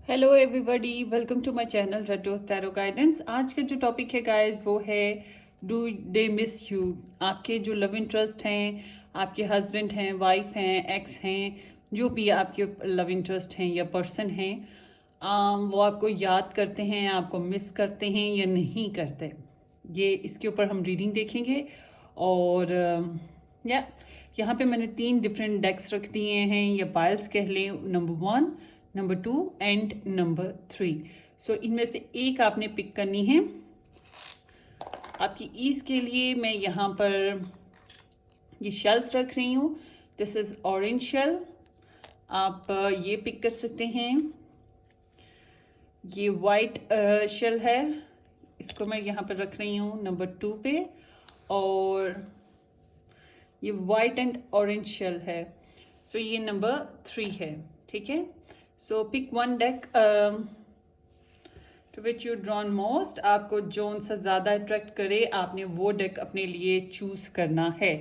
Hello everybody, welcome to my channel Red Rose Tarot guidance. आज का जो topic है गाइस वो है डू दे मिस यू। आपके जो लव इंटरेस्ट हैं, आपके हस्बैंड हैं, वाइफ हैं, एक्स हैं, जो भी आपके लव इंटरेस्ट हैं या पर्सन हैं, वो आपको याद करते हैं, आपको मिस करते हैं या नहीं करते। ये इसके ऊपर हम रीडिंग देखेंगे। और या यहाँ पे मैंने 3 डिफरेंट डेक्स रख दिए हैं या पाइल्स कह लें, नंबर 1, नंबर 2 एंड नंबर 3। सो इनमें से एक आपने पिक करनी है। आपकी ईज के लिए मैं यहाँ पर ये शेल्स रख रही हूँ। This is orange shell. आप ये पिक कर सकते हैं। ये वाइट शेल है, इसको मैं यहाँ पर रख रही हूँ नंबर 2 पे। और ये वाइट एंड ऑरेंज शेल है, सो ये नंबर 3 है। ठीक है, so pick one deck to which you drawn most. आपको जोन सा ज़्यादा अट्रैक्ट करे, आपने वो डेक अपने लिए चूज करना है।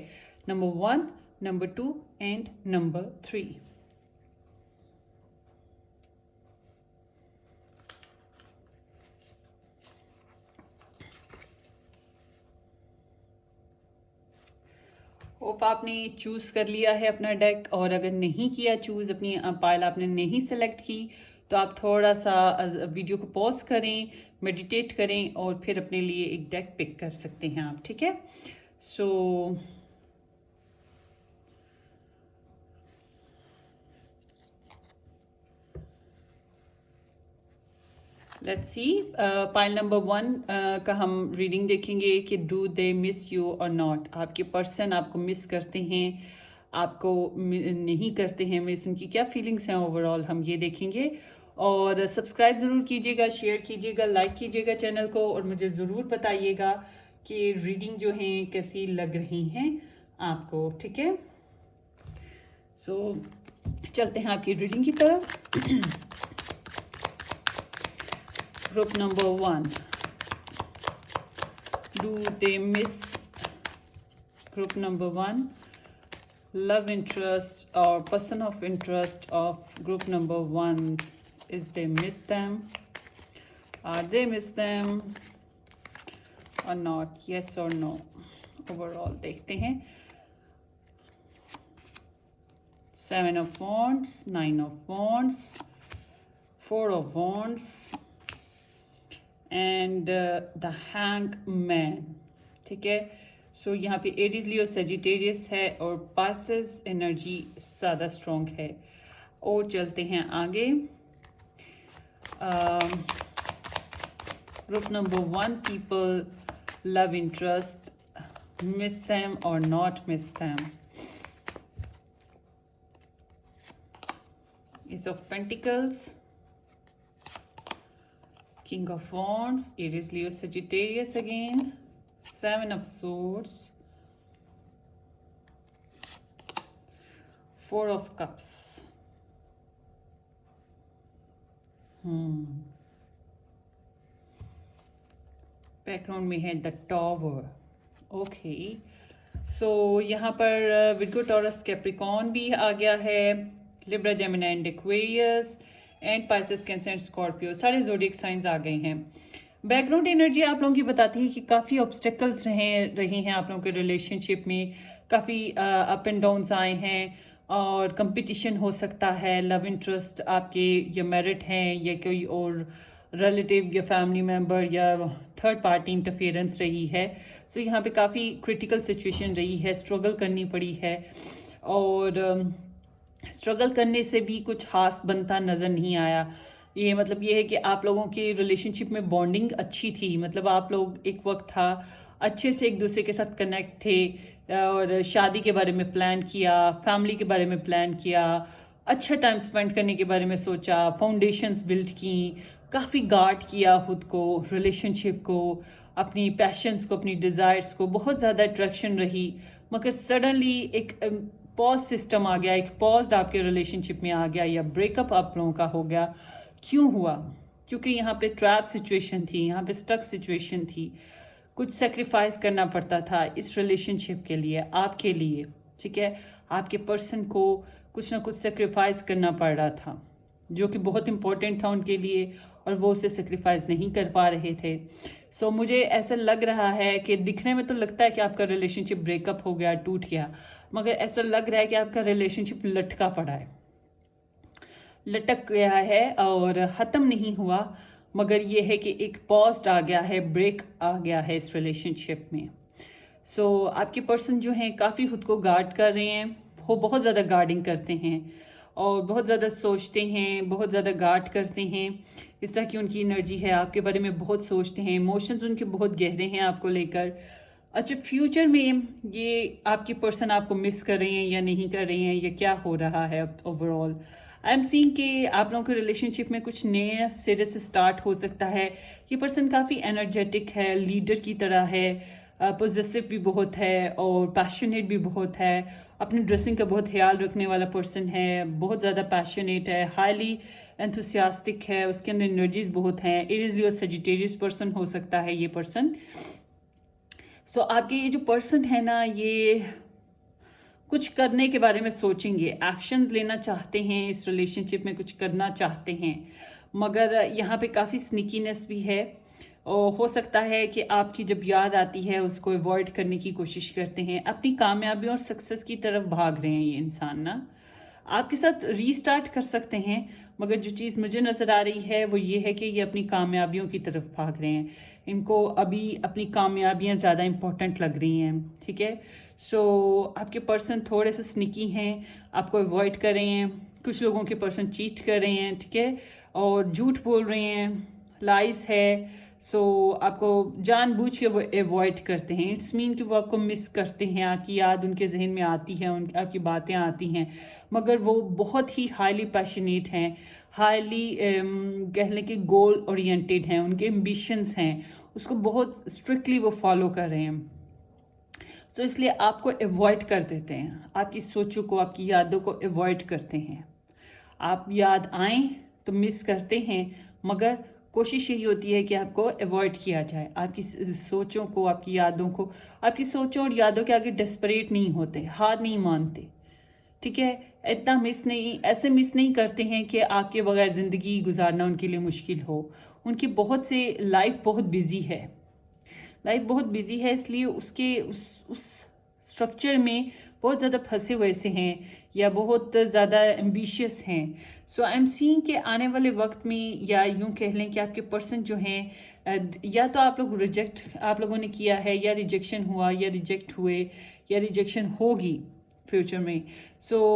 Number 1, number 2 and number 3। Hope आपने चूज़ कर लिया है अपना डेक। और अगर नहीं किया चूज़, अपनी पाइल आपने नहीं सेलेक्ट की, तो आप थोड़ा सा वीडियो को पॉज करें, मेडिटेट करें और फिर अपने लिए एक डेक पिक कर सकते हैं आप। ठीक है, so let's see. Pile number 1 का हम रीडिंग देखेंगे कि डू दे मिस यू और नॉट। आपके पर्सन आपको मिस करते हैं, आपको नहीं करते हैं मिस, उनकी क्या फीलिंग्स हैं ओवरऑल, हम ये देखेंगे। और सब्सक्राइब ज़रूर कीजिएगा, शेयर कीजिएगा, लाइक कीजिएगा चैनल को, और मुझे ज़रूर बताइएगा कि रीडिंग जो हैं कैसी लग रही हैं आपको। ठीक है, सो चलते हैं आपकी रीडिंग की तरफ। Group number 1, do they miss? Group number 1, love interest or person of interest of group number 1, is they miss them? Are they miss them or not? Yes or no? Overall देखते हैं। 7 of Wands, 9 of Wands, 4 of Wands and the hangman. ठीक है, सो यहाँ पे Aries, लियो, Sagittarius है और Pisces energy ज़्यादा strong है। और चलते हैं आगे। Group number 1, people love interest, miss them और not miss them. Ace of Pentacles, King of Wands, Aries, Leo, Sagittarius again, 7 of Swords, 4 of Cups. Background में है द टॉवर। ओके, सो यहाँ पर विर्गो, टॉरस, कैप्रिकॉर्न भी आ गया है, Libra, Gemini and Aquarius and Pisces, cancer and Scorpio, सारे zodiac science आ गए हैं। बैकग्राउंड एनर्जी आप लोगों की बताती है कि काफ़ी ऑब्स्टेकल्स रहे हैं आप लोगों के रिलेशनशिप में, काफ़ी अप एंड डाउन्स आए हैं और कंपटीशन हो सकता है। लव इंटरेस्ट आपके या मैरिड हैं या कोई और रिलेटिव या फैमिली मेम्बर या थर्ड पार्टी इंटरफेरेंस रही है। सो यहाँ पे काफ़ी क्रिटिकल सिचुएशन रही है, स्ट्रगल करनी पड़ी है। और स्ट्रगल करने से भी कुछ खास बनता नज़र नहीं आया। ये मतलब ये है कि आप लोगों की रिलेशनशिप में बॉन्डिंग अच्छी थी, मतलब आप लोग एक वक्त था अच्छे से एक दूसरे के साथ कनेक्ट थे और शादी के बारे में प्लान किया, फैमिली के बारे में प्लान किया, अच्छा टाइम स्पेंड करने के बारे में सोचा, फाउंडेशंस बिल्ड की, काफ़ी गार्ड किया खुद को, रिलेशनशिप को, अपनी पैशंस को, अपनी डिज़ायर्स को, बहुत ज़्यादा अट्रैक्शन रही। मगर सडनली एक पॉज सिस्टम आ गया, एक पॉज आपके रिलेशनशिप में आ गया या ब्रेकअप आप लोगों का हो गया। क्यों हुआ? क्योंकि यहाँ पे ट्रैप सिचुएशन थी, यहाँ पे स्टक सिचुएशन थी, कुछ सेक्रीफाइस करना पड़ता था इस रिलेशनशिप के लिए, आपके लिए। ठीक है, आपके पर्सन को कुछ ना कुछ सेक्रीफाइस करना पड़ रहा था। जो कि बहुत इम्पोर्टेंट था उनके लिए, और वो उसे सेक्रीफाइस नहीं कर पा रहे थे। सो मुझे ऐसा लग रहा है कि दिखने में तो लगता है कि आपका रिलेशनशिप ब्रेकअप हो गया, टूट गया, मगर ऐसा लग रहा है कि आपका रिलेशनशिप लटका पड़ा है, लटक गया है और ख़त्म नहीं हुआ, मगर ये है कि एक पॉज आ गया है, ब्रेक आ गया है इस रिलेशनशिप में। आपके पर्सन जो हैं काफ़ी खुद को गार्ड कर रहे हैं, वो बहुत ज़्यादा गार्डिंग करते हैं और बहुत ज़्यादा सोचते हैं, बहुत ज़्यादा गार्ड करते हैं। इस तरह की उनकी एनर्जी है, आपके बारे में बहुत सोचते हैं, इमोशंस उनके बहुत गहरे हैं आपको लेकर। अच्छा, फ्यूचर में ये आपके पर्सन आपको मिस कर रहे हैं या नहीं कर रहे हैं, या क्या हो रहा है ओवरऑल? आई एम सीइंग कि आप लोगों के रिलेशनशिप में कुछ नए सिरे से स्टार्ट हो सकता है। ये पर्सन काफ़ी एनर्जेटिक है, लीडर की तरह है, पोजेसिव भी बहुत है और पैशनेट भी बहुत है, अपनी ड्रेसिंग का बहुत ख्याल रखने वाला पर्सन है, बहुत ज़्यादा पैशनेट है, हाईली एंथुसियास्टिक है, उसके अंदर एनर्जीज बहुत हैं। एरीज लियो सजिटेरियस पर्सन हो सकता है ये पर्सन। आपके ये जो पर्सन है ना, ये कुछ करने के बारे में सोचेंगे, एक्शंस लेना चाहते हैं, इस रिलेशनशिप में कुछ करना चाहते हैं, मगर यहाँ पे काफ़ी स्निकीनेस भी है। और हो सकता है कि आपकी जब याद आती है उसको अवॉइड करने की कोशिश करते हैं, अपनी कामयाबी और सक्सेस की तरफ भाग रहे हैं ये इंसान ना। आपके साथ रीस्टार्ट कर सकते हैं, मगर जो चीज़ मुझे नज़र आ रही है वो ये है कि ये अपनी कामयाबियों की तरफ भाग रहे हैं। इनको अभी अपनी कामयाबियां ज़्यादा इम्पोर्टेंट लग रही हैं, ठीक है। आपके पर्सन थोड़े से स्निकी हैं, आपको अवॉइड कर रहे हैं। कुछ लोगों के पर्सन चीट कर रहे हैं, ठीक है, और झूठ बोल रहे हैं, लाइस है। आपको जानबूझ के वो अवॉइड करते हैं। इट्स मीन कि वो आपको मिस करते हैं, आपकी याद उनके जहन में आती है, आपकी बातें आती हैं, मगर वो बहुत ही हाईली पैशनेट हैं, हाईली कह लें कि गोल ओरिएंटेड हैं, उनके एम्बिशंस हैं, उसको बहुत स्ट्रिक्टली वो फॉलो कर रहे हैं। इसलिए आपको अवॉइड कर देते हैं, आपकी सोचों को, आपकी यादों को अवॉइड करते हैं। आप याद आएँ तो मिस करते हैं, मगर कोशिश यही होती है कि आपको अवॉइड किया जाए। आपकी सोचों को, आपकी यादों को, आपकी सोचों और यादों के आगे डेस्परेट नहीं होते, हार नहीं मानते, ठीक है। इतना मिस नहीं, ऐसे मिस नहीं करते हैं कि आपके बगैर ज़िंदगी गुजारना उनके लिए मुश्किल हो। उनकी बहुत से लाइफ बहुत बिजी है, लाइफ बहुत बिजी है, इसलिए उसके उस स्ट्रक्चर में बहुत ज़्यादा फंसे हुए से हैं या बहुत ज़्यादा एम्बिशियस हैं। आई एम सीइंग कि आने वाले वक्त में, या यूं कह लें कि आपके पर्सन जो हैं, या तो आप लोगों ने किया है, या रिजेक्शन हुआ, या रिजेक्ट हुए, या रिजेक्शन होगी फ्यूचर में।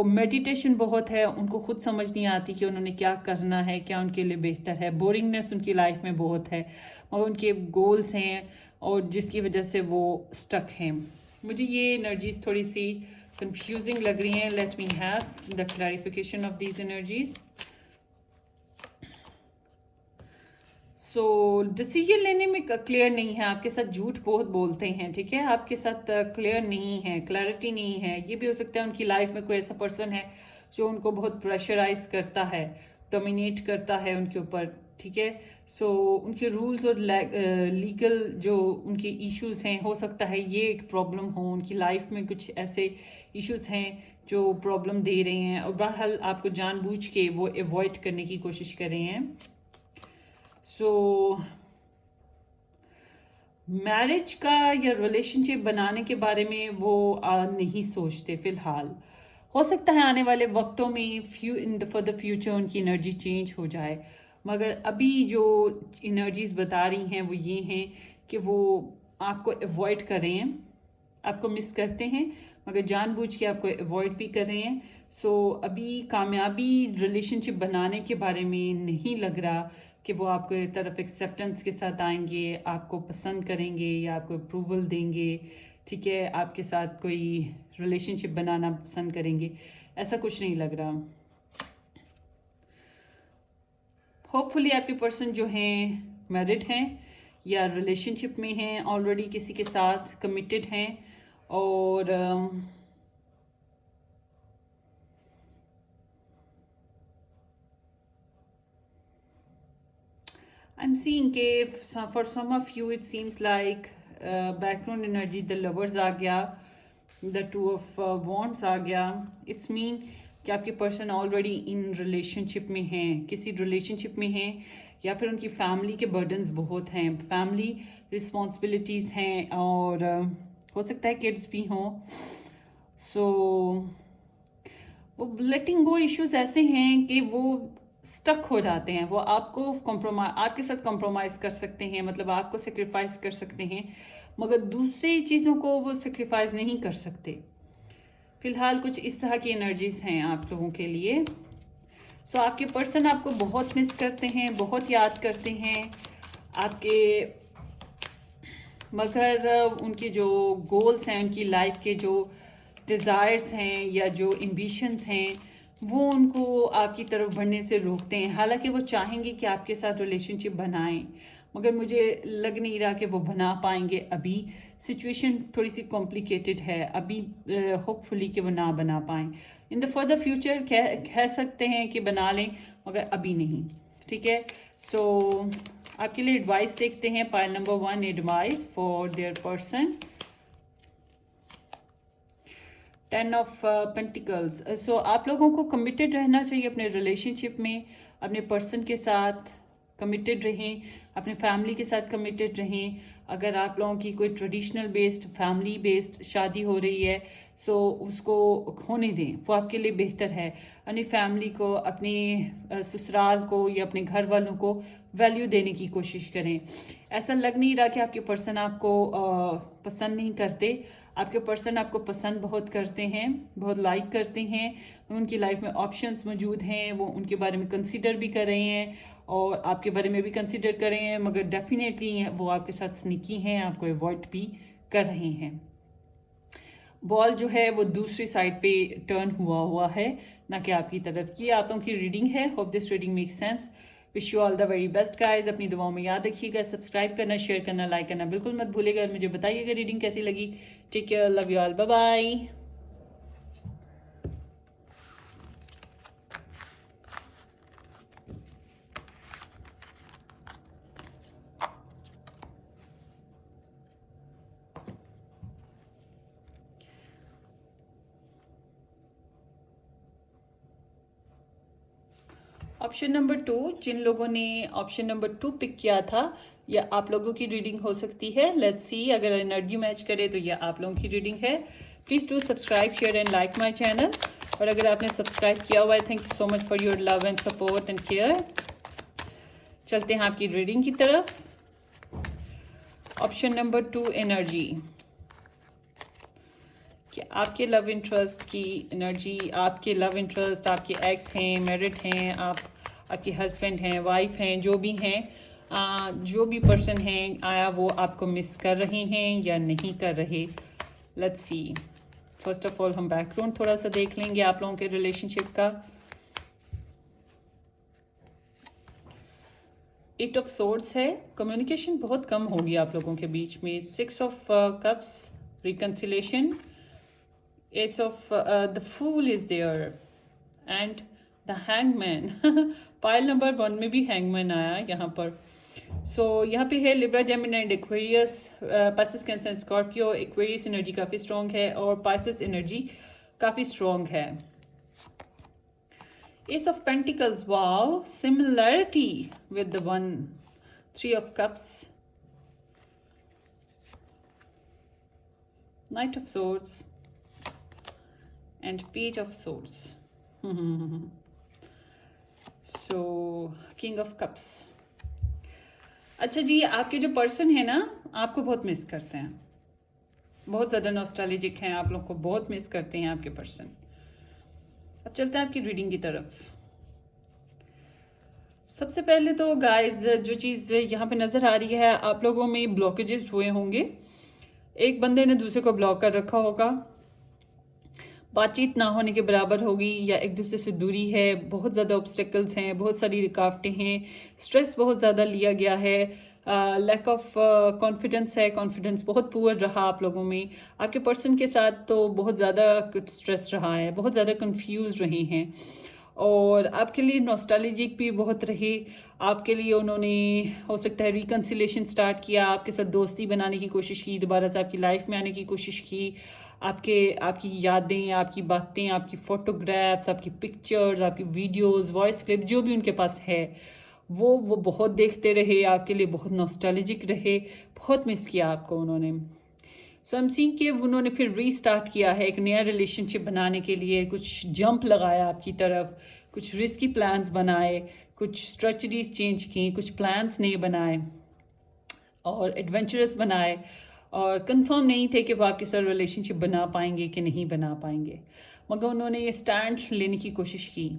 मेडिटेशन बहुत है, उनको खुद समझ नहीं आती कि उन्होंने क्या करना है, क्या उनके लिए बेहतर है। बोरिंगनेस उनकी लाइफ में बहुत है, और उनके गोल्स हैं, और जिसकी वजह से वो स्टक हैं। मुझे ये एनर्जीज थोड़ी सी कंफ्यूजिंग लग रही हैं। Let me have the clarification of these energies. Decision लेने में क्लियर नहीं है, आपके साथ झूठ बहुत बोलते हैं, ठीक है, आपके साथ क्लियर नहीं है, क्लैरिटी नहीं है। ये भी हो सकता है उनकी लाइफ में कोई ऐसा पर्सन है जो उनको बहुत प्रेशराइज करता है, डोमिनेट करता है उनके ऊपर, ठीक है। उनके रूल्स और लीगल जो उनके इश्यूज हैं, हो सकता है ये एक प्रॉब्लम हो उनकी लाइफ में। कुछ ऐसे इश्यूज हैं जो प्रॉब्लम दे रहे हैं, और बहरहाल आपको जानबूझ के वो अवॉइड करने की कोशिश कर रहे हैं। मैरिज का या रिलेशनशिप बनाने के बारे में वो नहीं सोचते फिलहाल। हो सकता है आने वाले वक्तों में फॉर द फ्यूचर उनकी एनर्जी चेंज हो जाए, मगर अभी जो एनर्जीज बता रही हैं वो ये हैं कि वो आपको अवॉइड कर रहे हैं, आपको मिस करते हैं, मगर जानबूझ के आपको अवॉइड भी कर रहे हैं। अभी कामयाबी रिलेशनशिप बनाने के बारे में नहीं लग रहा कि वो आपके तरफ एक्सेप्टेंस के साथ आएंगे, आपको पसंद करेंगे या आपको अप्रूवल देंगे, ठीक है, आपके साथ कोई रिलेशनशिप बनाना पसंद करेंगे, ऐसा कुछ नहीं लग रहा। होपफुली आपके पर्सन जो हैं मैरिड हैं या रिलेशनशिप में हैं, ऑलरेडी किसी के साथ कमिटेड हैं, और I'm seeing कि for some of you it seems like background energy, the lovers आ गया, the two of wands आ गया। It's mean कि आपके पर्सन ऑलरेडी इन रिलेशनशिप में हैं, किसी रिलेशनशिप में हैं, या फिर उनकी फैमिली के बर्डन्स बहुत हैं, फैमिली रिस्पॉन्सिबिलिटीज़ हैं, और हो सकता है किड्स भी हों। सो वो लेटिंग गो इश्यूज ऐसे हैं कि वो स्टक हो जाते हैं, वो आपको आपके साथ कॉम्प्रोमाइज़ कर सकते हैं, मतलब आपको सेक्रीफाइस कर सकते हैं, मगर दूसरी चीज़ों को वो सेक्रीफाइस नहीं कर सकते। फिलहाल कुछ इस तरह की एनर्जीज हैं आप लोगों के लिए। सो आपके पर्सन आपको बहुत मिस करते हैं, बहुत याद करते हैं आपके, मगर उनके जो गोल्स हैं, उनकी लाइफ के जो डिज़ायर्स हैं या जो एम्बिशंस हैं, वो उनको आपकी तरफ बढ़ने से रोकते हैं। हालांकि वो चाहेंगे कि आपके साथ रिलेशनशिप बनाएं, मगर मुझे लग नहीं रहा कि वो बना पाएंगे। अभी सिचुएशन थोड़ी सी कॉम्प्लिकेटेड है, अभी होपफुली कि वो ना बना पाएँ। इन द फर्दर फ्यूचर कह सकते हैं कि बना लें, मगर अभी नहीं। ठीक है, सो आपके लिए एडवाइस देखते हैं। Pile number 1, advice for their person. 10 of pentacles. So आप लोगों को कमिटेड रहना चाहिए अपने रिलेशनशिप में, अपने पर्सन के साथ कमिटेड रहें, अपने फैमिली के साथ कमिटेड रहें। अगर आप लोगों की कोई ट्रेडिशनल बेस्ड, फैमिली बेस्ड शादी हो रही है, सो उसको होने दें, वो आपके लिए बेहतर है। अपनी फैमिली को, अपनी ससुराल को या अपने घर वालों को वैल्यू देने की कोशिश करें। ऐसा लग नहीं रहा कि आपके पर्सन आपको पसंद नहीं करते। आपके पर्सन आपको पसंद बहुत करते हैं, बहुत लाइक करते हैं। उनकी लाइफ में ऑप्शंस मौजूद हैं, वो उनके बारे में कंसीडर भी कर रहे हैं और आपके बारे में भी कंसीडर कर रहे हैं, मगर डेफिनेटली वो आपके साथ स्निकी हैं, आपको अवॉइड भी कर रहे हैं। बॉल जो है वो दूसरी साइड पे टर्न हुआ है, ना कि आपकी तरफ की। आप लोगों की रीडिंग है। Hope this reading make sense. Wish you all the very best guys. अपनी दुआओं में याद रखिएगा। सब्सक्राइब करना, शेयर करना, लाइक करना बिल्कुल मत भूलिएगा। मुझे बताइएगा रीडिंग कैसी लगी। Take care, love you all, bye bye. Option number 2, जिन लोगों ने ऑप्शन नंबर 2 पिक किया था, या आप लोगों की रीडिंग हो सकती है। लेट्स सी, अगर एनर्जी मैच करे तो यह आप लोगों की रीडिंग है। Please do subscribe, share and like my channel. और अगर आपने सब्सक्राइब किया हुआ है, thank you so much for your love and support and care. चलते हैं आपकी रीडिंग की तरफ। Option number 2, energy. कि आपके लव इंटरेस्ट की एनर्जी, आपके लव इंटरेस्ट, आपके एक्स हैं, मैरिड हैं, आपके हस्बैंड हैं, वाइफ हैं, जो भी हैं, जो भी पर्सन हैं, आया वो आपको मिस कर रहे हैं या नहीं कर रहे। Let's see. First of all हम बैकग्राउंड थोड़ा सा देख लेंगे आप लोगों के रिलेशनशिप का। 8 ऑफ सोर्ड्स है। कम्युनिकेशन बहुत कम होगी आप लोगों के बीच में। 6 of cups, reconciliation. Ace of the Fool is there and the Hangman. Pile number 1 में भी Hangman आया यहाँ पर। सो यहाँ पे है Libra, Gemini and Aquarius, Pisces, cancer and Scorpio. Aquarius energy काफ़ी स्ट्रॉन्ग है और पाइसेस एनर्जी काफ़ी स्ट्रॉन्ग है। Ace of Pentacles, wow, similarity with the one. 3 of Cups, Knight of Swords and Page of Swords. So King of Cups. अच्छा जी, आपके जो person है ना, आपको बहुत मिस करते हैं, बहुत ज़्यादा नॉस्टैल्जिक हैं, आप लोग को बहुत मिस करते हैं आपके पर्सन। अब चलते हैं आपकी रीडिंग की तरफ। सबसे पहले तो गाइस, जो चीज़ यहाँ पे नज़र आ रही है, आप लोगों में ब्लॉकेजेस हुए होंगे। एक बंदे ने दूसरे को ब्लॉक कर रखा होगा, बातचीत ना होने के बराबर होगी, या एक दूसरे से दूरी है, बहुत ज़्यादा ऑब्स्टेकल्स हैं, बहुत सारी रुकावटें हैं, स्ट्रेस बहुत ज़्यादा लिया गया है, लैक ऑफ कॉन्फिडेंस है, कॉन्फिडेंस बहुत पुअर रहा आप लोगों में। आपके पर्सन के साथ तो बहुत ज़्यादा स्ट्रेस रहा है, बहुत ज़्यादा कंफ्यूज रहे हैं, और आपके लिए नॉस्टैल्जिक भी बहुत रहे। आपके लिए उन्होंने हो सकता है रिकन्सिलेशन स्टार्ट किया, आपके साथ दोस्ती बनाने की कोशिश की, दोबारा से आपकी लाइफ में आने की कोशिश की। आपकी यादें, आपकी बातें, आपकी फ़ोटोग्राफ्स, आपकी पिक्चर्स, आपकी वीडियोस, वॉइस क्लिप जो भी उनके पास है वो बहुत देखते रहे, आपके लिए बहुत नॉस्टैल्जिक रहे, बहुत मिस किया आपको उन्होंने। सो आई एम सीइंग कि उन्होंने फिर रीस्टार्ट किया है एक नया रिलेशनशिप बनाने के लिए, कुछ जंप लगाया आपकी तरफ, कुछ रिस्की प्लान्स बनाए, कुछ स्ट्रेटजीज चेंज की, कुछ प्लान्स नए बनाए और एडवेंचरस बनाए, और कंफर्म नहीं थे कि वो आपके साथ रिलेशनशिप बना पाएंगे कि नहीं बना पाएंगे, मगर उन्होंने ये स्टैंड लेने की कोशिश की।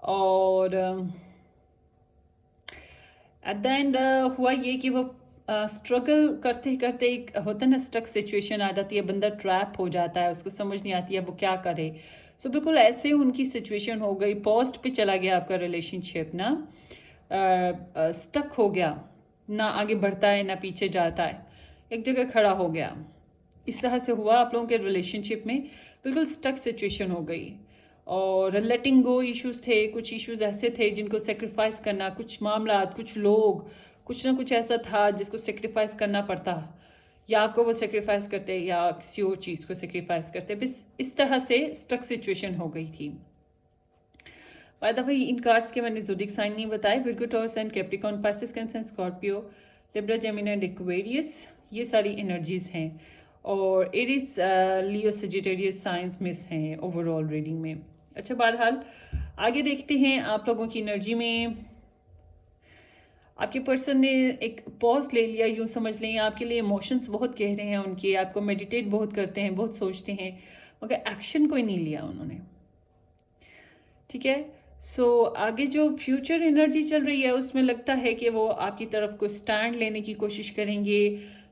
और एट द एंड हुआ ये कि वो स्ट्रगल करते करते एक होता है ना, स्टक सिचुएशन आ जाती है, बंदा ट्रैप हो जाता है, उसको समझ नहीं आती है वो क्या करे। सो बिल्कुल ऐसे उनकी सिचुएशन हो गई, पोस्ट पे चला गया आपका रिलेशनशिप ना, स्टक हो गया, ना आगे बढ़ता है ना पीछे जाता है, एक जगह खड़ा हो गया। इस तरह से हुआ आप लोगों के रिलेशनशिप में, बिल्कुल स्टक सिचुएशन हो गई। और लेटिंग गो इश्यूज थे, कुछ इश्यूज ऐसे थे जिनको सेक्रीफाइस करना, कुछ मामला, कुछ लोग, कुछ ना कुछ ऐसा था जिसको सेक्रीफाइस करना पड़ता, या आपको वो सेक्रीफाइस करते या किसी और चीज़ को सेक्रीफाइस करते, बस इस तरह से स्टक सिचुएशन हो गई थी। By the way, in cards के मैंने ज़ोडिक साइन नहीं बताए, Virgo, taurus and Capricorn, Pisces, cancer, Scorpio, Libra, Gemini and Aquarius, ये सारी एनर्जीज हैं। और एरीज, लियो, सजिटेरियस साइंस मिस हैं ओवरऑल रीडिंग में। अच्छा, बहरहाल आगे देखते हैं आप लोगों की एनर्जी में। आपके पर्सन ने एक पॉज ले लिया, यूँ समझ लें, आपके लिए इमोशंस बहुत गहरे हैं उनके, आपको मेडिटेट बहुत करते हैं, बहुत सोचते हैं, मगर एक्शन कोई नहीं लिया उन्होंने। ठीक है, सो आगे जो फ्यूचर एनर्जी चल रही है उसमें लगता है कि वो आपकी तरफ को स्टैंड लेने की कोशिश करेंगे,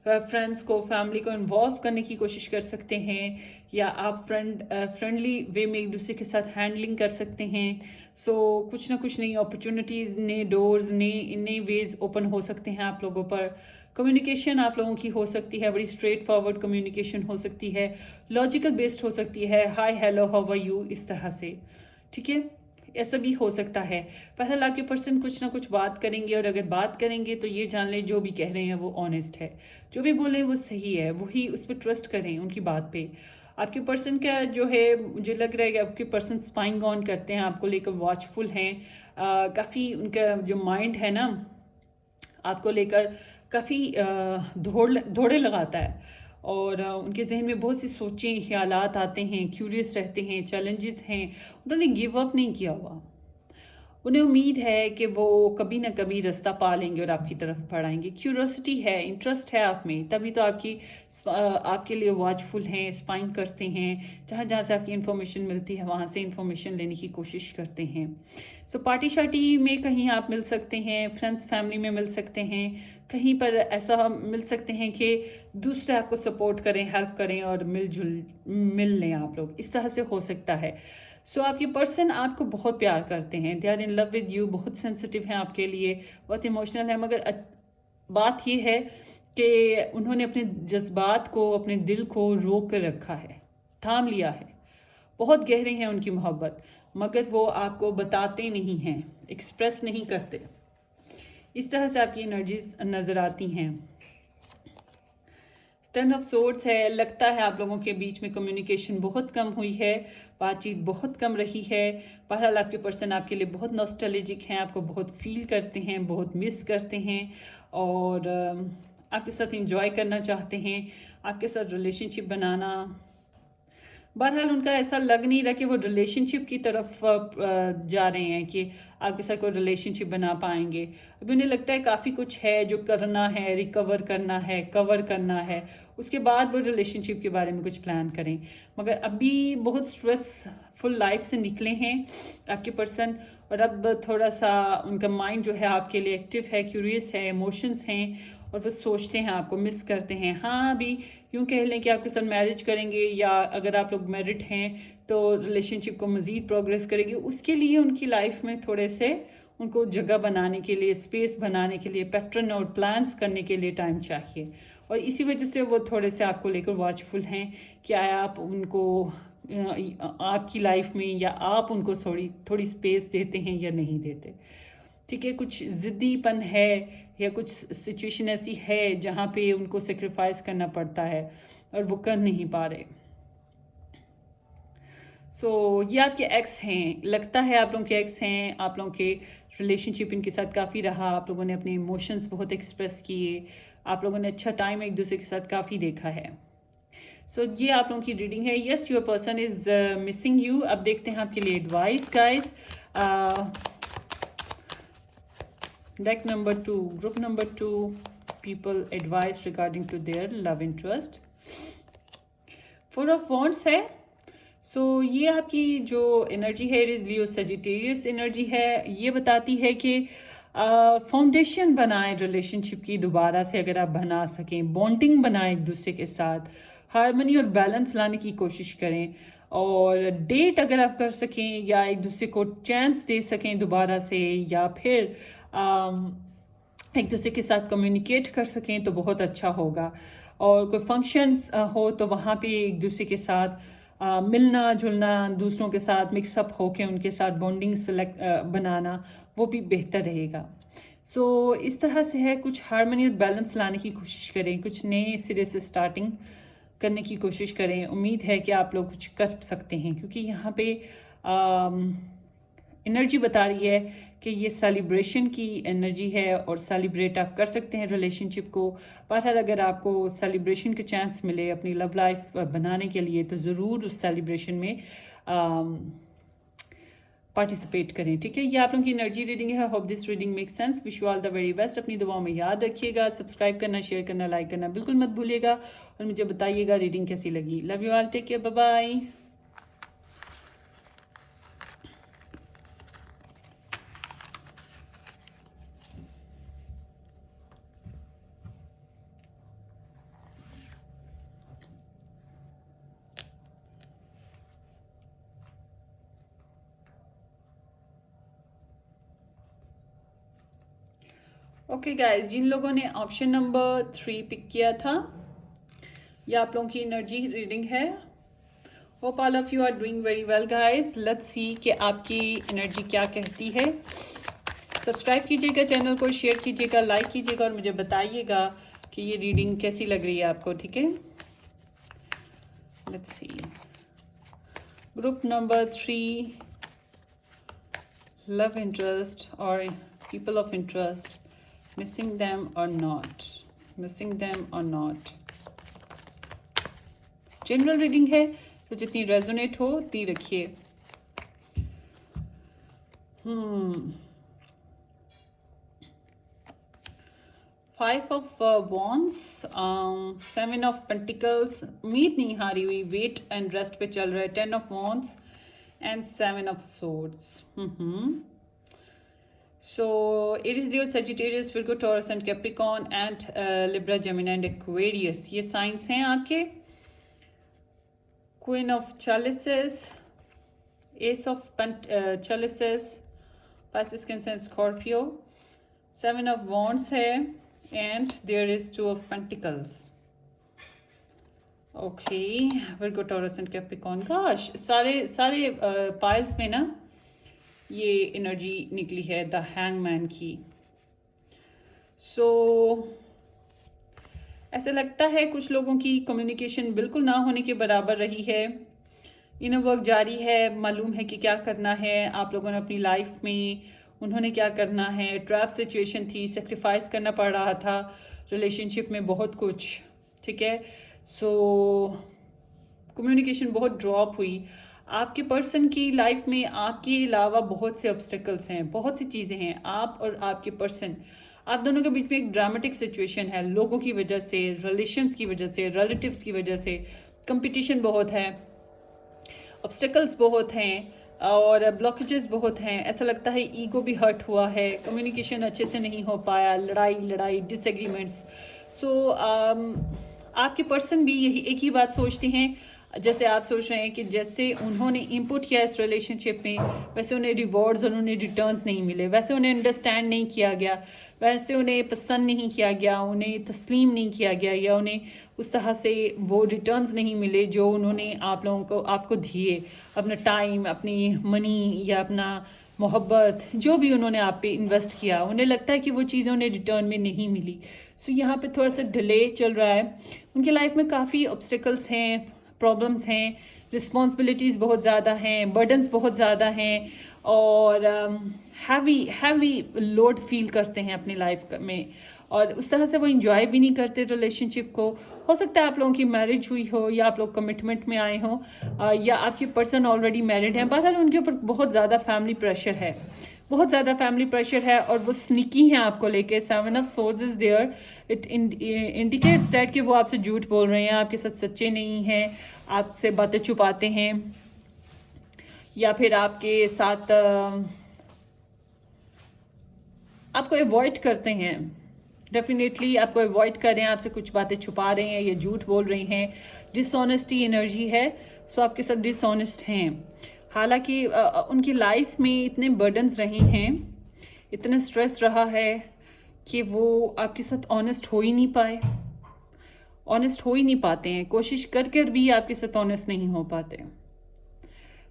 फ्रेंड्स को, फैमिली को इन्वॉल्व करने की कोशिश कर सकते हैं, या आप फ्रेंडली वे में एक दूसरे के साथ हैंडलिंग कर सकते हैं। सो कुछ ना कुछ नई अपॉर्चुनिटीज़, नए डोर्स, नए वेज ओपन हो सकते हैं आप लोगों पर। कम्युनिकेशन आप लोगों की हो सकती है, बड़ी स्ट्रेट फॉरवर्ड कम्युनिकेशन हो सकती है, लॉजिकल बेस्ड हो सकती है, hi hello how are you, इस तरह से। ठीक है, ऐसा भी हो सकता है। बहरहाल आपके पर्सन कुछ ना कुछ बात करेंगे, और अगर बात करेंगे तो ये जान लें जो भी कह रहे हैं वो ऑनेस्ट है, जो भी बोले वो सही है, वही उस पर ट्रस्ट करें उनकी बात पे। आपके पर्सन का जो है, मुझे लग रहा है कि आपके पर्सन स्पाइंग ऑन करते हैं, आपको लेकर वॉचफुल हैं, काफ़ी उनका जो माइंड है ना आपको लेकर काफ़ी दौड़े लगाता है, और उनके जहन में बहुत सी सोचें, ख्यालात आते हैं, क्यूरियस रहते हैं, चैलेंजेस हैं, उन्होंने गिव अप नहीं किया हुआ। उन्हें उम्मीद है कि वो कभी ना कभी रास्ता पा लेंगे और आपकी तरफ बढ़ाएंगे। क्यूरोसिटी है, इंटरेस्ट है आप में, तभी तो आपके लिए वॉचफुल हैं, स्पाइन करते हैं, जहाँ जहाँ से आपकी इन्फॉर्मेशन मिलती है वहाँ से इन्फॉर्मेशन लेने की कोशिश करते हैं। सो पार्टी शार्टी में कहीं आप मिल सकते हैं, फ्रेंड्स फैमिली में मिल सकते हैं, कहीं पर ऐसा मिल सकते हैं कि दूसरे आपको सपोर्ट करें, हेल्प करें और मिल लें आप लोग, इस तरह से हो सकता है। सो आपके पर्सन आपको बहुत प्यार करते हैं, they are in love with you, बहुत सेंसिटिव हैं आपके लिए, बहुत इमोशनल है, मगर बात ये है कि उन्होंने अपने जज्बात को, अपने दिल को रोक कर रखा है, थाम लिया है। बहुत गहरे हैं उनकी मोहब्बत, मगर वो आपको बताते नहीं हैं, एक्सप्रेस नहीं करते। इस तरह से आपकी एनर्जीज नज़र आती हैं। टेन ऑफ सोर्ड्स है, लगता है आप लोगों के बीच में कम्युनिकेशन बहुत कम हुई है, बातचीत बहुत कम रही है। बहरहाल आपके पर्सन आपके लिए बहुत नॉस्टैल्जिक हैं, आपको बहुत फील करते हैं, बहुत मिस करते हैं, और आपके साथ एंजॉय करना चाहते हैं, आपके साथ रिलेशनशिप बनाना। बहरहाल उनका ऐसा लग नहीं रहा कि वो रिलेशनशिप की तरफ जा रहे हैं कि आपके साथ कोई रिलेशनशिप बना पाएंगे। अभी उन्हें लगता है काफ़ी कुछ है जो करना है, रिकवर करना है, कवर करना है, उसके बाद वो रिलेशनशिप के बारे में कुछ प्लान करें। मगर अभी बहुत स्ट्रेसफुल लाइफ से निकले हैं आपके पर्सन, और अब थोड़ा सा उनका माइंड जो है आपके लिए एक्टिव है, क्यूरियस है, इमोशंस हैं, और वो सोचते हैं, आपको मिस करते हैं। हाँ, अभी यूँ कह लें कि आपके साथ मैरिज करेंगे, या अगर आप लोग मैरिड हैं तो रिलेशनशिप को मज़ीद प्रोग्रेस करेंगे, उसके लिए उनकी लाइफ में थोड़े से उनको जगह बनाने के लिए, स्पेस बनाने के लिए, पैटर्न और प्लान्स करने के लिए टाइम चाहिए। और इसी वजह से वो थोड़े से आपको लेकर वॉचफुल हैं कि आया आप उनको आपकी लाइफ में, या आप उनको थोड़ी थोड़ी स्पेस देते हैं या नहीं देते। ठीक है, कुछ ज़िद्दीपन है या कुछ सिचुएशन ऐसी है जहाँ पे उनको सेक्रीफाइस करना पड़ता है और वो कर नहीं पा रहे। ये आपके एक्स हैं, लगता है आप लोगों के एक्स हैं, आप लोगों के रिलेशनशिप इनके साथ काफ़ी रहा, आप लोगों ने अपने इमोशंस बहुत एक्सप्रेस किए, आप लोगों ने अच्छा टाइम एक दूसरे के साथ काफ़ी देखा है। ये आप लोगों की रीडिंग है। Yes, your person is missing you. अब देखते हैं आपके लिए advice guys. Deck number 2, group number 2, people advice regarding to their love interest. 4 of wands है। ये आपकी जो एनर्जी है, it is Leo Sagittarius energy है। ये बताती है कि फाउंडेशन बनाएं रिलेशनशिप की दोबारा से, अगर आप बना सकें, बॉन्डिंग बनाएं एक दूसरे के साथ, हार्मनी और बैलेंस लाने की कोशिश करें, और डेट अगर आप कर सकें या एक दूसरे को चांस दे सकें दोबारा से, या फिर एक दूसरे के साथ कम्युनिकेट कर सकें तो बहुत अच्छा होगा। और कोई फंक्शंस हो तो वहाँ पे एक दूसरे के साथ मिलना जुलना, दूसरों के साथ मिक्सअप होके उनके साथ बॉन्डिंग बनाना, वो भी बेहतर रहेगा। इस तरह से है, कुछ हार्मनी और बैलेंस लाने की कोशिश करें, कुछ नए सिरे से स्टार्टिंग करने की कोशिश करें। उम्मीद है कि आप लोग कुछ कर सकते हैं, क्योंकि यहाँ पे एनर्जी बता रही है कि ये सेलिब्रेशन की एनर्जी है और सेलिब्रेट आप कर सकते हैं रिलेशनशिप को। बहरहाल अगर आपको सेलिब्रेशन के चांस मिले अपनी लव लाइफ बनाने के लिए, तो ज़रूर उस सेलिब्रेशन में पार्टिसिपेट करें। ठीक है, ये आप लोगों की एनर्जी रीडिंग है। Hope this reading make sense. Wish you all the very best. अपनी दुआओं में याद रखिएगा। सब्सक्राइब करना, शेयर करना, लाइक करना बिल्कुल मत भूलिएगा, और मुझे बताइएगा रीडिंग कैसी लगी। Love you all, take care, bye bye. Okay guys, जिन लोगों ने ऑप्शन नंबर 3 पिक किया था, ये आप लोगों की एनर्जी रीडिंग है। Hope all of you are doing very well guys. Let's see कि आपकी एनर्जी क्या कहती है। सब्सक्राइब कीजिएगा चैनल को, शेयर कीजिएगा, लाइक कीजिएगा, और मुझे बताइएगा कि ये रीडिंग कैसी लग रही है आपको। ठीक है, let's see. Group number 3, love interest और people of interest, missing them or not, missing them or not। General reading है, तो जितनी रेजोनेट हो उतनी रखिए। 5 ऑफ वॉन्ड्स, 7 ऑफ पेंटिकल्स, उम्मीद नहीं हारी हुई, वेट एंड रेस्ट पे चल रहा है। 10 of wands and 7 of swords. It is Leo, Sagittarius, Virgo, Taurus and Capricorn and Libra, Gemini and Aquarius। ये साइंस हैं आपके। Queen of Chalices, Ace of Chalices, Pisces, Cancer and Scorpio। 7 of Wands है, and there is 2 of Pentacles। Okay, Virgo, Taurus and Capricorn। Gosh, सारे piles में ना ये energy निकली है द हैंगमैन की। ऐसा लगता है कुछ लोगों की कम्युनिकेशन बिल्कुल ना होने के बराबर रही है। इनर वर्क जारी है, मालूम है कि क्या करना है आप लोगों ने अपनी लाइफ में, उन्होंने क्या करना है। ट्रैप सिचुएशन थी, सेक्रीफाइस करना पड़ रहा था रिलेशनशिप में बहुत कुछ। ठीक है, कम्युनिकेशन बहुत ड्रॉप हुई। आपके पर्सन की लाइफ में आपके अलावा बहुत से ऑब्स्टेकल्स हैं, बहुत सी चीज़ें हैं। आप और आपके पर्सन, आप दोनों के बीच में एक ड्रामेटिक सिचुएशन है, लोगों की वजह से, रिलेशंस की वजह से, रिलेटिव्स की वजह से। कंपटीशन बहुत है, ऑब्स्टेकल्स बहुत हैं, और ब्लॉकेजेस बहुत हैं। ऐसा लगता है ईगो भी हर्ट हुआ है, कम्युनिकेशन अच्छे से नहीं हो पाया, लड़ाई डिसएग्रीमेंट्स। आपके पर्सन भी यही एक ही बात सोचते हैं, जैसे आप सोच रहे हैं कि जैसे उन्होंने इनपुट किया इस रिलेशनशिप में, वैसे उन्हें रिवॉर्ड्स और उन्हें रिटर्न्स नहीं मिले, वैसे उन्हें अंडरस्टैंड नहीं किया गया, वैसे उन्हें पसंद नहीं किया गया, उन्हें तस्लीम नहीं किया गया, या उन्हें उस तरह से वो रिटर्न्स नहीं मिले जो उन्होंने आप लोगों को आपको दिए, अपना टाइम, अपनी मनी या अपना मोहब्बत, जो भी उन्होंने आप पे इन्वेस्ट किया, उन्हें लगता है कि वो चीज़ें उन्हें रिटर्न में नहीं मिली। सो यहाँ पे थोड़ा सा डिले चल रहा है उनकी लाइफ में, काफ़ी ऑब्स्टिकल्स हैं, प्रॉब्लम्स हैं, रिस्पॉन्सिबिलिटीज़ बहुत ज़्यादा हैं, बर्डन्स बहुत ज़्यादा हैं, और हैवी लोड फील करते हैं अपनी लाइफ में, और उस तरह से वो इंजॉय भी नहीं करते रिलेशनशिप को। हो सकता है आप लोगों की मैरिज हुई हो, या आप लोग कमिटमेंट में आए हो, या आपके पर्सन ऑलरेडी मैरिड हैं। बहरहाल उनके ऊपर बहुत ज़्यादा फैमिली प्रेशर है, बहुत ज़्यादा फैमिली प्रेशर है, और वो स्निकी हैं आपको लेके। 7 of swords is there, it indicates that कि वो आपसे झूठ बोल रहे हैं, आपके साथ सच्चे नहीं हैं, आपसे बातें छुपाते हैं, या फिर आपके साथ आपको अवॉइड करते हैं। डेफिनेटली आपको अवॉइड कर रहे हैं, आपसे कुछ बातें छुपा रहे हैं, या झूठ बोल रहे हैं, डिसऑनेस्टी एनर्जी है। सो आपके साथ डिसऑनेस्ट हैं। हालांकि उनकी लाइफ में इतने बर्डन्स रहे हैं, इतना स्ट्रेस रहा है कि वो आपके साथ ऑनेस्ट हो ही नहीं पाए, ऑनेस्ट हो ही नहीं पाते हैं, कोशिश कर कर भी आपके साथ ऑनेस्ट नहीं हो पाते।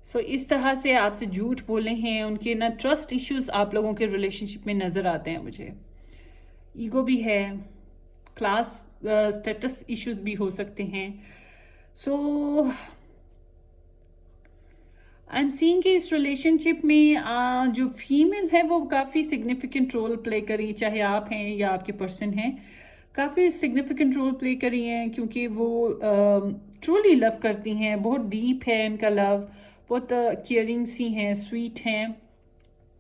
सो इस तरह से आपसे झूठ बोले हैं। उनके ना ट्रस्ट इश्यूज आप लोगों के रिलेशनशिप में नज़र आते हैं मुझे। ईगो भी है, क्लास स्टेटस इश्यूज भी हो सकते हैं। सो आई एम सीइंग कि इस रिलेशनशिप में जो फीमेल है वो काफ़ी सिग्निफिकेंट रोल प्ले करी, चाहे आप हैं या आपके पर्सन हैं, काफ़ी सिग्निफिकेंट रोल प्ले करी हैं, क्योंकि वो ट्रूली लव करती हैं, बहुत डीप है इनका लव, बहुत केयरिंग सी हैं, स्वीट हैं,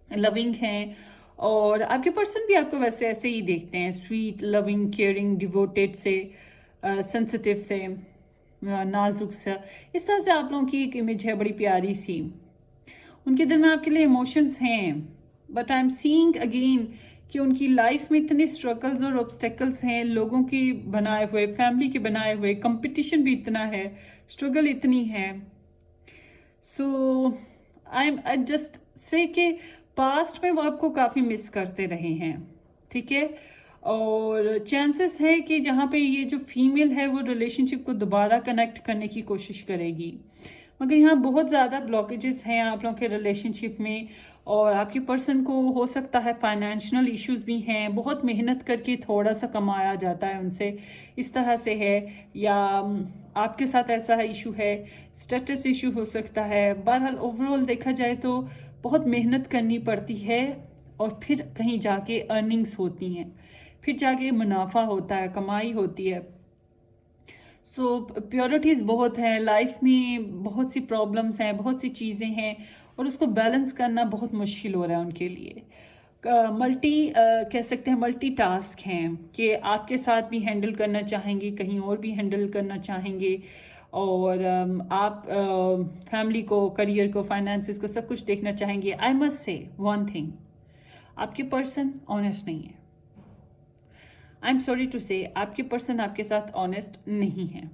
लविंग हैं। और आपके पर्सन भी आपको वैसे ऐसे ही देखते हैं, स्वीट, लविंग, केयरिंग, डिवोटेड से, सेंसिटिव से, नाजुक सा, इस तरह से आप लोगों की एक इमेज है बड़ी प्यारी सी। उनके दिल में आपके लिए इमोशंस हैं, but I am seeing again कि उनकी लाइफ में इतने स्ट्रगल्स और ऑब्स्टेकल्स हैं, लोगों के बनाए हुए, फैमिली के बनाए हुए, कंपटीशन भी इतना है, स्ट्रगल इतनी है। सो आई जस्ट से कि पास्ट में वो आपको काफ़ी मिस करते रहे हैं, ठीक है। और चांसेस है कि जहाँ पे ये जो फीमेल है वो रिलेशनशिप को दोबारा कनेक्ट करने की कोशिश करेगी, मगर यहाँ बहुत ज़्यादा ब्लॉकेजेस हैं आप लोगों के रिलेशनशिप में। और आपके पर्सन को हो सकता है फाइनेंशियल इश्यूज भी हैं, बहुत मेहनत करके थोड़ा सा कमाया जाता है उनसे, इस तरह से है, या आपके साथ ऐसा है इशू है, स्टेटस इशू हो सकता है। बहरहाल ओवरऑल देखा जाए तो बहुत मेहनत करनी पड़ती है, और फिर कहीं जाके अर्निंग्स होती हैं, फिर जाके मुनाफा होता है, कमाई होती है। सो प्योरिटीज़ बहुत हैं लाइफ में, बहुत सी प्रॉब्लम्स हैं, बहुत सी चीज़ें हैं, और उसको बैलेंस करना बहुत मुश्किल हो रहा है उनके लिए। कह सकते हैं मल्टी टास्क हैं, कि आपके साथ भी हैंडल करना चाहेंगे, कहीं और भी हैंडल करना चाहेंगे, और आप फैमिली को, करियर को, फाइनेंसिस को, सब कुछ देखना चाहेंगे। I must say one thing, आपके पर्सन ऑनेस्ट नहीं है। आई एम सॉरी टू से, आपके पर्सन आपके साथ ऑनेस्ट नहीं है।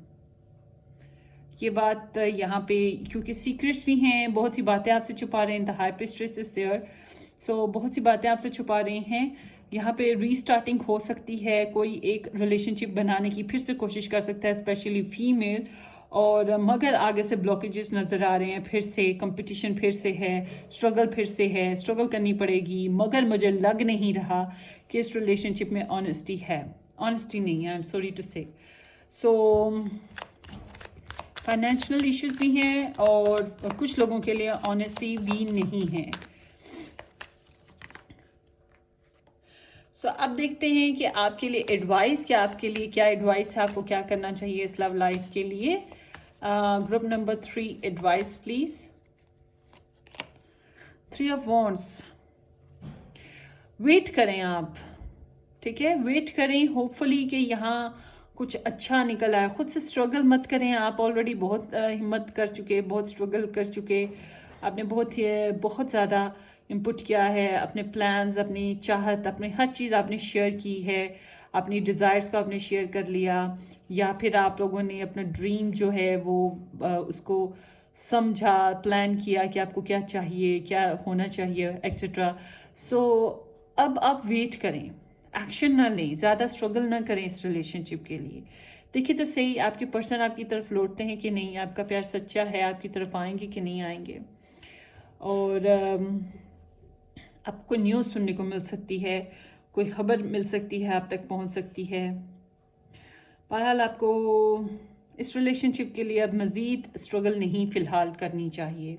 ये बात यहाँ पे, क्योंकि सीक्रेट्स भी हैं, बहुत सी बातें आपसे छुपा रहे हैं, the high priestess is there. So बहुत सी बातें आपसे छुपा रहे हैं। यहाँ पे रीस्टार्टिंग हो सकती है, कोई एक रिलेशनशिप बनाने की फिर से कोशिश कर सकता है, स्पेशली फीमेल, और मगर आगे से ब्लॉकेजेस नज़र आ रहे हैं, फिर से कंपटीशन फिर से है, स्ट्रगल फिर से है, स्ट्रगल करनी पड़ेगी। मगर मुझे लग नहीं रहा कि इस रिलेशनशिप में ऑनेस्टी है, ऑनेस्टी नहीं है, आई एम सॉरी टू से। सो फाइनेंशियल इश्यूज भी हैं, और कुछ लोगों के लिए ऑनेस्टी भी नहीं है। सो अब देखते हैं कि आपके लिए एडवाइस, आपके लिए क्या एडवाइस है, आपको क्या करना चाहिए इस लव लाइफ के लिए। Group number 3, advice please. 3 of wands, wait करें आप, ठीक है, वेट करें, होपफुली कि यहाँ कुछ अच्छा निकल आए। खुद से स्ट्रगल मत करें, आप ऑलरेडी बहुत हिम्मत कर चुके, बहुत स्ट्रगल कर चुके, आपने बहुत ज़्यादा इनपुट किया है, अपने प्लान्स, अपनी चाहत, अपनी हर चीज़ आपने शेयर की है, अपनी डिज़ायर्स को आपने शेयर कर लिया, या फिर आप लोगों ने अपना ड्रीम जो है वो उसको समझा, प्लान किया कि आपको क्या चाहिए, क्या होना चाहिए, एक्सेट्रा। सो अब आप वेट करें, एक्शन ना लें, ज़्यादा स्ट्रगल ना करें इस रिलेशनशिप के लिए। देखिए तो सही, आपके पर्सन आपकी तरफ लौटते हैं कि नहीं, आपका प्यार सच्चा है, आपकी तरफ आएंगे कि नहीं आएंगे। और आपको कोई न्यूज़ सुनने को मिल सकती है, कोई खबर मिल सकती है, आप तक पहुंच सकती है। बहरहाल आपको इस रिलेशनशिप के लिए अब मज़ीद स्ट्रगल नहीं फ़िलहाल करनी चाहिए।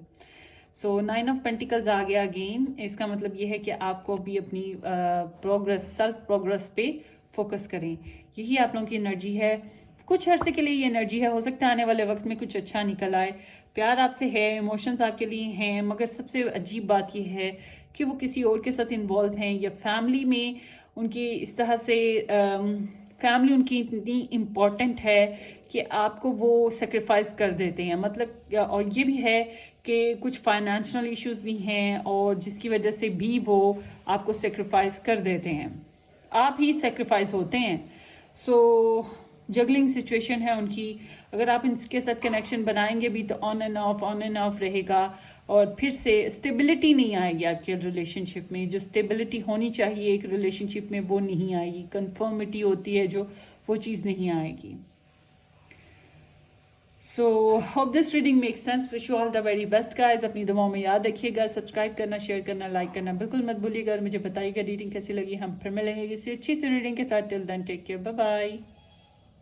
सो 9 ऑफ पेंटिकल्स आ गया अगेन। इसका मतलब ये है कि आपको भी अपनी प्रोग्रेस, सेल्फ प्रोग्रेस पे फोकस करें। यही आप लोगों की एनर्जी है। कुछ अरसे के लिए ये एनर्जी है, हो सकता है आने वाले वक्त में कुछ अच्छा निकल आए। प्यार आपसे है, इमोशंस आपके लिए हैं, मगर सबसे अजीब बात यह है कि वो किसी और के साथ इन्वॉल्व हैं, या फैमिली में उनकी इस तरह से फैमिली उनकी इतनी इम्पॉर्टेंट है कि आपको वो सेक्रीफाइस कर देते हैं। मतलब और ये भी है कि कुछ फाइनेंशियल इश्यूज भी हैं, और जिसकी वजह से भी वो आपको सेक्रीफाइस कर देते हैं, आप ही सेक्रीफाइस होते हैं। सो जगलिंग सिचुएशन है उनकी। अगर आप इनके साथ कनेक्शन बनाएंगे भी तो ऑन एंड ऑफ रहेगा, और फिर से स्टेबिलिटी नहीं आएगी आपके रिलेशनशिप में। जो स्टेबिलिटी होनी चाहिए एक रिलेशनशिप में वो नहीं आएगी, कन्फर्मिटी होती है जो, वो चीज़ नहीं आएगी। So hope this reading make sense. Wish you all the very best guys. अपनी दुआओं में याद रखिएगा, सब्सक्राइब करना, शेयर करना, लाइक करना बिल्कुल मत भूलिएगा, और मुझे बताइएगा रीडिंग कैसी लगी। हम फिर मिलेंगे किसी अच्छी सी रीडिंग के साथ। Till then take care, bye bye.